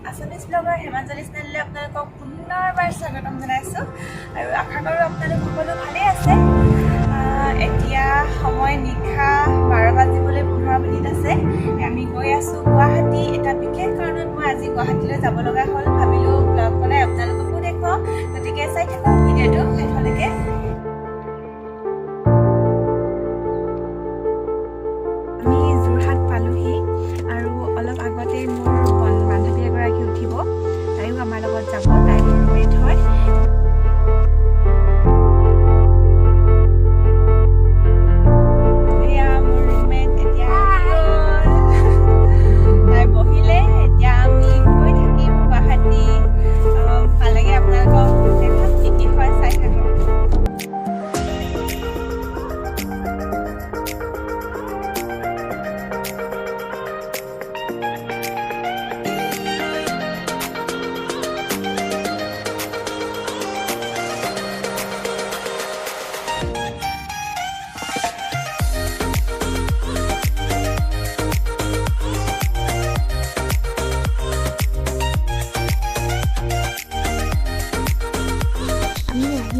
Assamese blogger হেমাঞ্জলি চেনেললৈ আপোনালোকক পুনৰবাৰ স্বাগতম জনাইছোঁ আৰু আশা কৰোঁ আপোনালোক সকলো ভালেই আছে। এতিয়া সময় নিশা 12 বাজিবলৈ 15 মিনিট আছে। আমি গৈ আছোঁ গুৱাহাটী। এটা বিশেষ কাৰণত মই আজি গুৱাহাটীলৈ যাব লগা হ'ল। ভাবিলোঁ ব্লগ বনাই আপোনালোককো দেখুৱাওঁ, গতিকে চাই থাকক ভিডিঅ'টো শেষলৈকে। আমি যোৰহাট পালোহি আৰু অলপ আগতে মোৰ বান্ধৱী এগৰাকী উঠিব, তাইও আমাৰ লগত যাব। তাই মোৰ ৰুমমেট হয়। এয়া মোৰ ৰুমমেট এতিয়া তাই বহিলে। এতিয়া আমি গৈ থাকিম গুৱাহাটী। ভাল লাগে আপোনালোকক দেখাম কি কি হয়, চাই থাকক।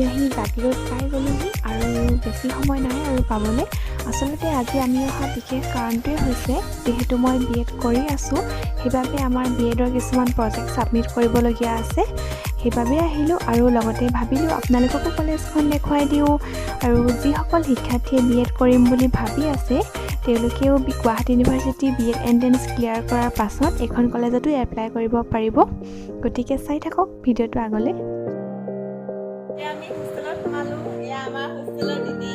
আহি জাগিৰোড পাই গ'লোহি আৰু বেছি সময় নাই আৰু পাবলৈ। আচলতে আজি আমি অহা বিশেষ কাৰণটোৱে হৈছে, যিহেতু মই b.ed কৰি আছোঁ, সেইবাবে আমাৰ b.edৰ কিছুমান প্ৰজেক্ট ছাবমিট কৰিবলগীয়া আছে। সেইবাবে আহিলোঁ আৰু লগতে ভাবিলোঁ আপোনালোককো কলেজখন দেখুৱাই দিওঁ। আৰু যিসকল শিক্ষাৰ্থীয়ে b.ed কৰিম বুলি ভাবি আছে, তেওঁলোকেও Guwahati university b.ed entrance clear কৰাৰ পাছত এইখন কলেজতো এপ্লাই কৰিব পাৰিব। গতিকে চাই থাকক ভিডিঅ'টো আগলৈ। আমি হোষ্টেলত সোমালোঁ। এয়া আমাৰ হোষ্টেলৰ দিদি,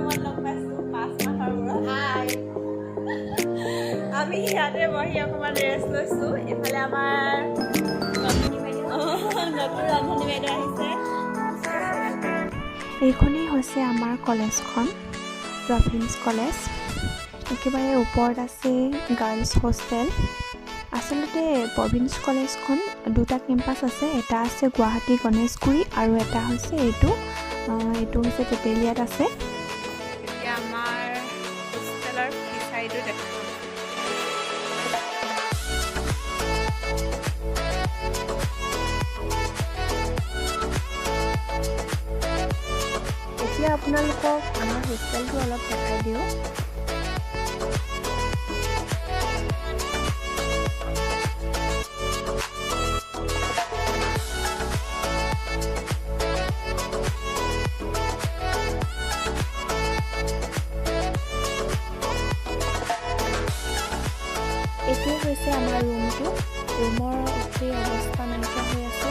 মই লগ পাইছোঁ 5 মাহৰ মূৰত। আমি ইয়াতে বহি অকণমান ৰেষ্ট লৈছোঁ। এইফালে আমাৰ নতুন ৰান্ধনী বাইদেউ আহিছে। এইখনেই হৈছে আমাৰ কলেজখন, প্ৰভিন্স কলেজ। একেবাৰে ওপৰত আছে গাৰ্লছ হোষ্টেল। আচলতে প্ৰভিন্স কলেজখন দুটা কেম্পাছ আছে। এটা আছে গুৱাহাটী গণেশগুৰি আৰু এটা হৈছে এইটো হৈছে তেতেলীয়াত আছে। এতিয়া আমাৰ হোষ্টেলৰ চাইডো দেখা। এতিয়া আপোনালোকক আমাৰ হোষ্টেলটো অলপ দেখাই দিওঁ। এইটোৱে হৈছে আমাৰ ৰুমটো। ৰুমৰ গোটেই অৱস্থা নাইকিয়া হৈ আছে।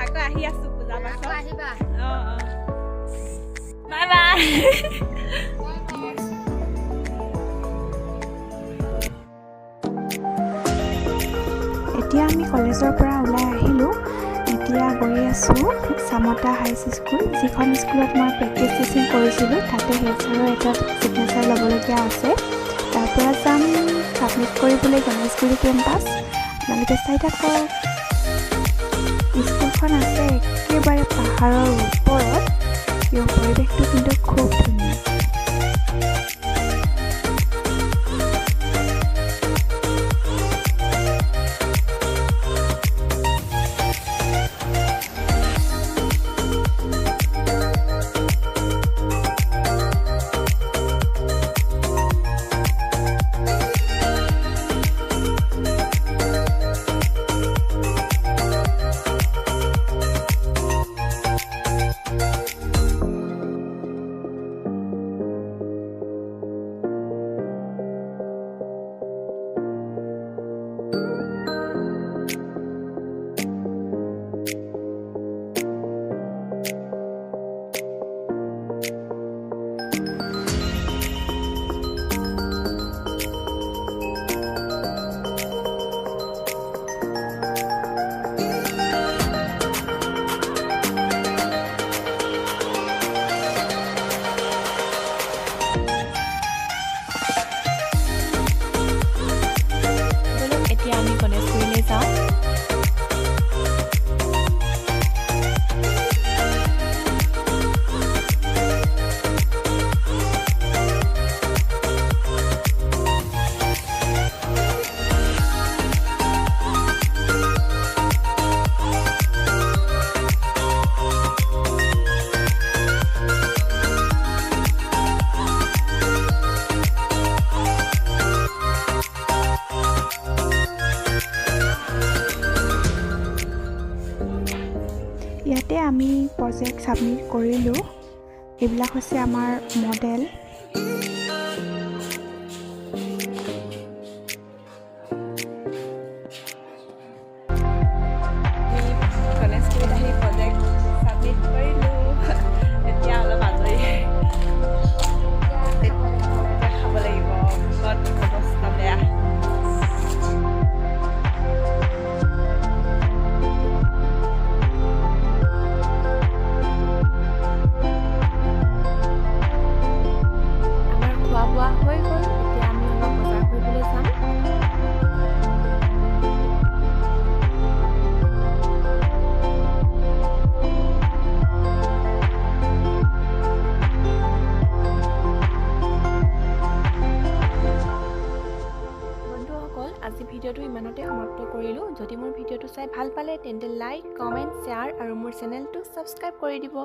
আকৌ আহি আছোঁ পূজা পাছত। আহিবা। Bye bye. এতিয়া আমি কলেজৰ পৰা ওলাই আহিলোঁ। এতিয়া গৈ আছোঁ চামতা হাই স্কুল, যিখন স্কুলত মই প্ৰেক্টিছ টিচিং কৰিছিলোঁ। তাতে হেড ছাৰৰ এটা ছিগনেচাৰ ল'বলগীয়া আছে। তাৰ পৰা যাম ছাবমিট কৰিবলৈ গণেশগুৰি কেম্পাছ। আপোনালোকে চাই থাকক। স্কুলখন আছে একেবাৰে পাহাৰৰ ওপৰত। ইয়াৰ পৰিৱেশটো কিন্তু খুব ধুনীয়া। ছাবমিট কৰিলোঁ। এইবিলাক হৈছে আমাৰ মডেল। গণেশগুৰিত আহি প্ৰজেক্ট ছাবমিট কৰিলোঁ। এতিয়া অলপ আজৰি। এতিয়া খাব লাগিব। ঘৰত অৱস্থা বেয়া। আমাৰ খোৱা বোৱা হৈ গ'ল। এতিয়া আমি অলপ বজাৰ কৰিবলৈ যাম। বন্ধুসকল, আজি ভিডিঅ'টো ইমানতে সমাপ্ত কৰিলোঁ। যদি মোৰ ভিডিঅ'টো চাই ভাল পালে তেন্তে লাইক, কমেণ্ট, শ্বেয়াৰ আৰু মোৰ চেনেলটো ছাবস্ক্ৰাইব কৰি দিব।